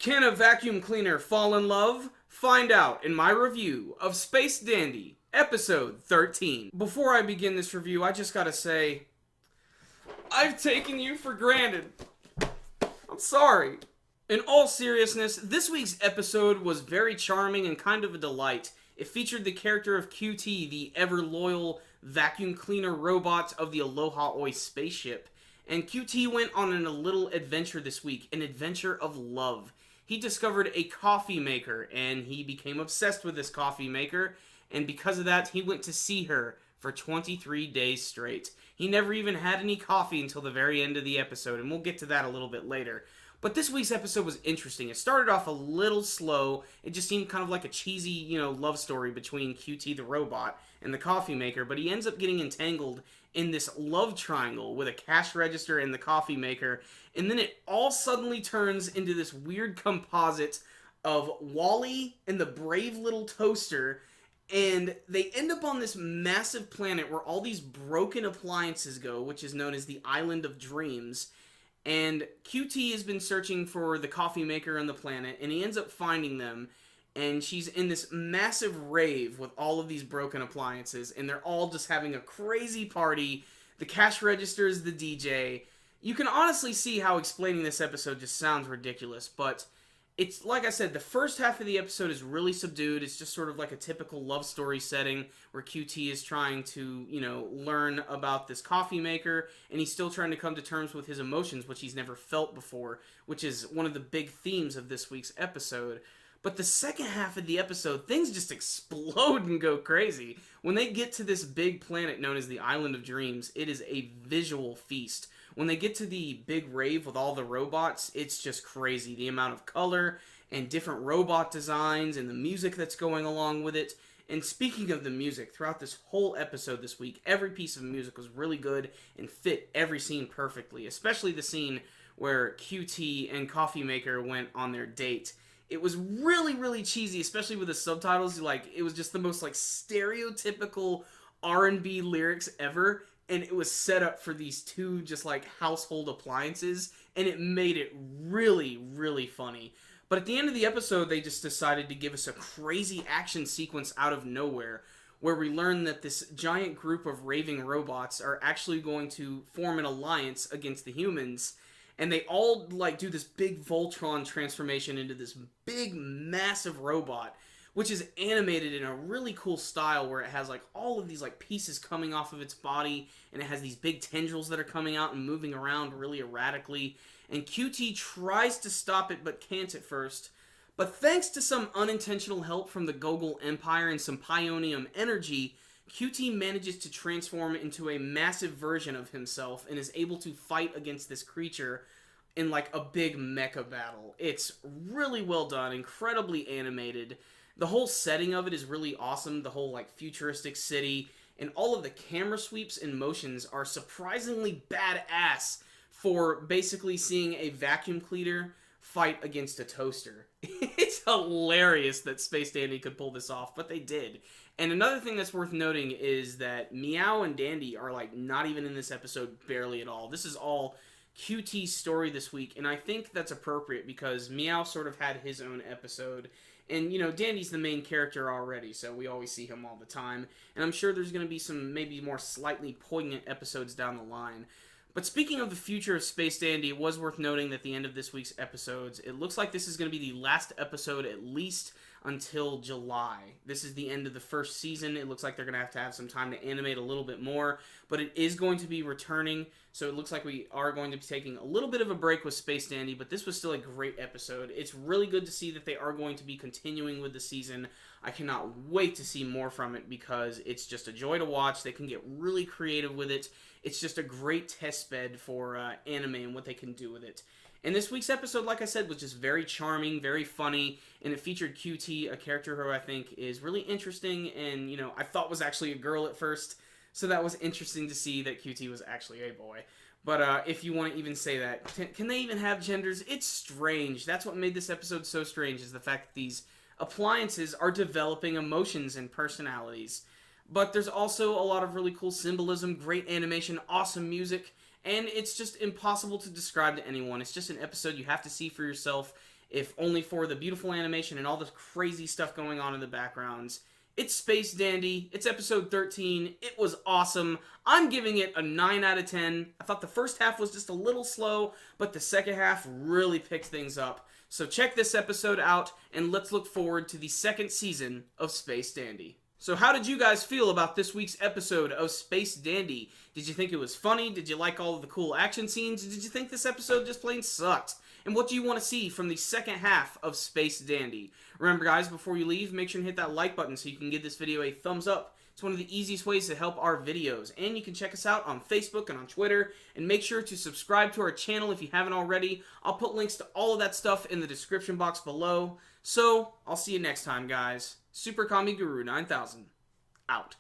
Can a vacuum cleaner fall in love? Find out in my review of Space Dandy, episode 13. Before I begin this review, I just gotta say, I've taken you for granted. I'm sorry. In all seriousness, this week's episode was very charming and kind of a delight. It featured the character of QT, the ever-loyal vacuum cleaner robot of the Aloha Oi spaceship. And QT went on a little adventure this week, an adventure of love. He discovered a coffee maker, and he became obsessed with this coffee maker, and because of that, he went to see her for 23 days straight. He never even had any coffee until the very end of the episode, and we'll get to that a little bit later. But this week's episode was interesting. It started off a little slow. It just seemed kind of like a cheesy, love story between QT the robot and the coffee maker, but he ends up getting entangled in this love triangle with a cash register and the coffee maker, and then it all suddenly turns into this weird composite of Wally and the brave little toaster, and they end up on this massive planet where all these broken appliances go, which is known as the Island of Dreams. And QT has been searching for the coffee maker on the planet, and he ends up finding them, and she's in this massive rave with all of these broken appliances, and they're all just having a crazy party. The cash register is the DJ. You can honestly see how explaining this episode just sounds ridiculous, but it's, like I said, the first half of the episode is really subdued. It's just sort of like a typical love story setting where QT is trying to, learn about this coffee maker, and he's still trying to come to terms with his emotions, which he's never felt before, which is one of the big themes of this week's episode. But the second half of the episode, things just explode and go crazy. When they get to this big planet known as the Island of Dreams, it is a visual feast. When they get to the big rave with all the robots, it's just crazy. The amount of color and different robot designs and the music that's going along with it. And speaking of the music, throughout this whole episode this week, every piece of music was really good and fit every scene perfectly. Especially the scene where QT and Coffee Maker went on their date. It was really, really cheesy, especially with the subtitles. It was just the most, stereotypical R&B lyrics ever. And it was set up for these two just household appliances, and it made it really, really funny. But at the end of the episode, they just decided to give us a crazy action sequence out of nowhere, where we learn that this giant group of raving robots are actually going to form an alliance against the humans, and they all do this big Voltron transformation into this big, massive robot, which is animated in a really cool style where it has all of these pieces coming off of its body, and it has these big tendrils that are coming out and moving around really erratically. And QT tries to stop it but can't at first. But thanks to some unintentional help from the Gogol Empire and some Pionium energy, QT manages to transform into a massive version of himself and is able to fight against this creature in a big mecha battle. It's really well done, incredibly animated. The whole setting of it is really awesome. The whole futuristic city and all of the camera sweeps and motions are surprisingly badass for basically seeing a vacuum cleaner fight against a toaster. It's hilarious that Space Dandy could pull this off, but they did. And another thing that's worth noting is that Meow and Dandy are not even in this episode barely at all. This is all QT's story this week, and I think that's appropriate because Meow sort of had his own episode. And, Dandy's the main character already, so we always see him all the time. And I'm sure there's going to be some maybe more slightly poignant episodes down the line. But speaking of the future of Space Dandy, it was worth noting that at the end of this week's episodes, it looks like this is going to be the last episode at least until July. This is the end of the first season. It looks like they're going to have some time to animate a little bit more, but it is going to be returning, so it looks like we are going to be taking a little bit of a break with Space Dandy, but this was still a great episode. It's really good to see that they are going to be continuing with the season. I cannot wait to see more from it because it's just a joy to watch. They can get really creative with it. It's just a great test bed for anime and what they can do with it. And this week's episode, like I said, was just very charming, very funny, and it featured QT, a character who I think is really interesting and, I thought was actually a girl at first, so that was interesting to see that QT was actually a boy. But if you want to even say that, can they even have genders? It's strange. That's what made this episode so strange, is the fact that these appliances are developing emotions and personalities. But there's also a lot of really cool symbolism, great animation, awesome music, and it's just impossible to describe to anyone. It's just an episode you have to see for yourself. if only for the beautiful animation and all the crazy stuff going on in the backgrounds. It's Space Dandy. It's episode 13. It was awesome. I'm giving it a 9 out of 10. I thought the first half was just a little slow, but the second half really picked things up. So check this episode out, and let's look forward to the second season of Space Dandy. So how did you guys feel about this week's episode of Space Dandy? Did you think it was funny? Did you like all of the cool action scenes? Did you think this episode just plain sucked? And what do you want to see from the second half of Space Dandy? Remember guys, before you leave, make sure and hit that like button so you can give this video a thumbs up. It's one of the easiest ways to help our videos. And you can check us out on Facebook and on Twitter. And make sure to subscribe to our channel if you haven't already. I'll put links to all of that stuff in the description box below. So, I'll see you next time guys. Super Kami Guru 9000, out.